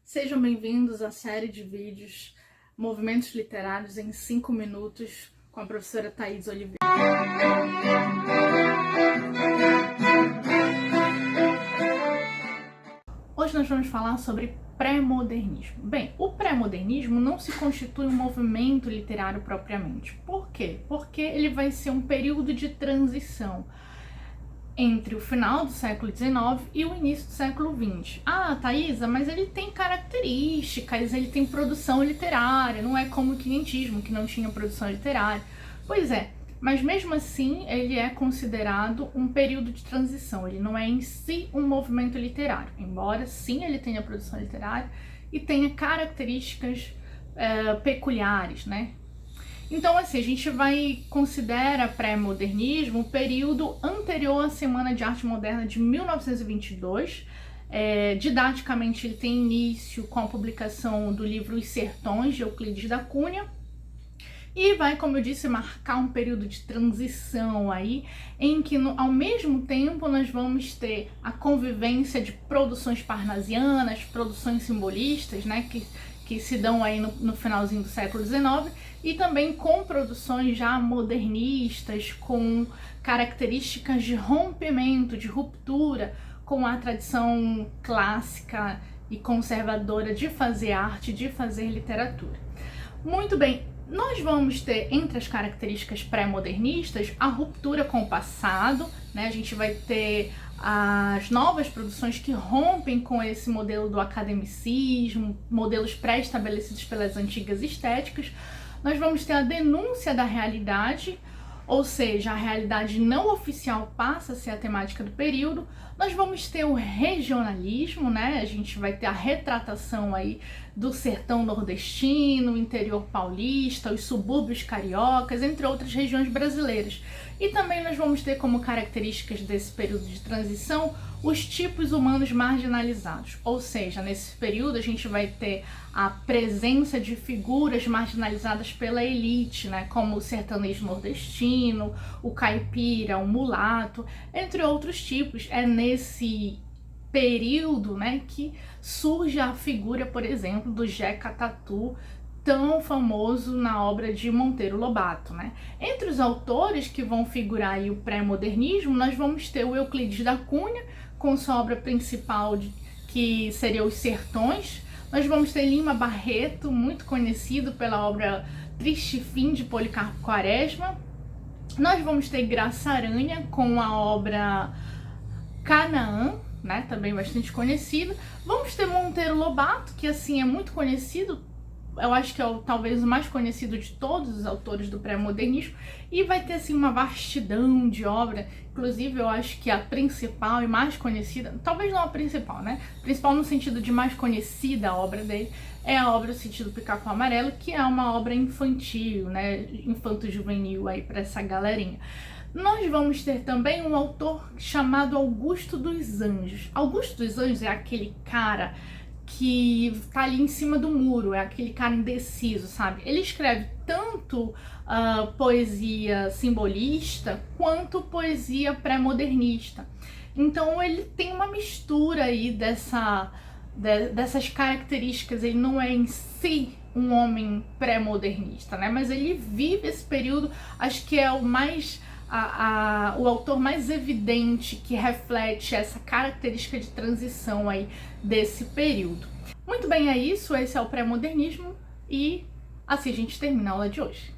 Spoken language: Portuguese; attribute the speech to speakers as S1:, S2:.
S1: Sejam bem-vindos à série de vídeos Movimentos Literários em 5 minutos com a professora Thaís Oliveira. Hoje nós vamos falar sobre pré-modernismo. Bem, o pré-modernismo não se constitui um movimento literário propriamente. Por quê? Porque ele vai ser um período de transição entre o final do século XIX e o início do século XX. Ah, Thaisa, mas ele tem características, ele tem produção literária, não é como o quinhentismo, que não tinha produção literária. Pois é, mas mesmo assim ele é considerado um período de transição, ele não é em si um movimento literário, embora sim ele tenha produção literária e tenha características peculiares, né? Então, assim, a gente considera pré-modernismo o período anterior à Semana de Arte Moderna de 1922. Didaticamente, ele tem início com a publicação do livro Os Sertões, de Euclides da Cunha, e vai, como eu disse, marcar um período de transição aí, em que ao mesmo tempo nós vamos ter a convivência de produções parnasianas, produções simbolistas, né, que se dão aí no finalzinho do século XIX, e também com produções já modernistas, com características de rompimento, de ruptura com a tradição clássica e conservadora de fazer arte, de fazer literatura. Muito bem, nós vamos ter entre as características pré-modernistas a ruptura com o passado, né? A gente vai ter as novas produções que rompem com esse modelo do academicismo, modelos pré-estabelecidos pelas antigas estéticas. Nós vamos ter a denúncia da realidade, ou seja, a realidade não oficial passa a ser a temática do período. Nós vamos ter o regionalismo, né? A gente vai ter a retratação aí do sertão nordestino, o interior paulista, os subúrbios cariocas, entre outras regiões brasileiras. E também nós vamos ter como características desse período de transição os tipos humanos marginalizados. Ou seja, nesse período a gente vai ter a presença de figuras marginalizadas pela elite, né, como o sertanejo nordestino, o caipira, o mulato, entre outros tipos. É nesse período, né, que surge a figura, por exemplo, do Jeca Tatu, tão famoso na obra de Monteiro Lobato, né? Entre os autores que vão figurar aí o pré-modernismo, nós vamos ter o Euclides da Cunha, com sua obra principal, que seria Os Sertões. Nós vamos ter Lima Barreto, muito conhecido pela obra Triste Fim, de Policarpo Quaresma. Nós vamos ter Graça Aranha, com a obra Canaã, né? Também bastante conhecido. Vamos ter Monteiro Lobato, que assim é muito conhecido, eu acho que é talvez o mais conhecido de todos os autores do pré-modernismo, e vai ter assim uma vastidão de obra. Inclusive eu acho que a principal e mais conhecida, talvez não a principal, né? Principal no sentido de mais conhecida a obra dele, é a obra O Sítio do Pica-Pau Amarelo, que é uma obra infantil, né? Infanto-juvenil aí para essa galerinha. Nós vamos ter também um autor chamado Augusto dos Anjos. Augusto dos Anjos é aquele cara que tá ali em cima do muro, é aquele cara indeciso, sabe? Ele escreve tanto poesia simbolista quanto poesia pré-modernista. Então ele tem uma mistura aí dessas características. Ele não é em si um homem pré-modernista, né? Mas ele vive esse período, acho que é o autor mais evidente que reflete essa característica de transição aí desse período. Muito bem, é isso, esse é o pré-modernismo e assim a gente termina a aula de hoje.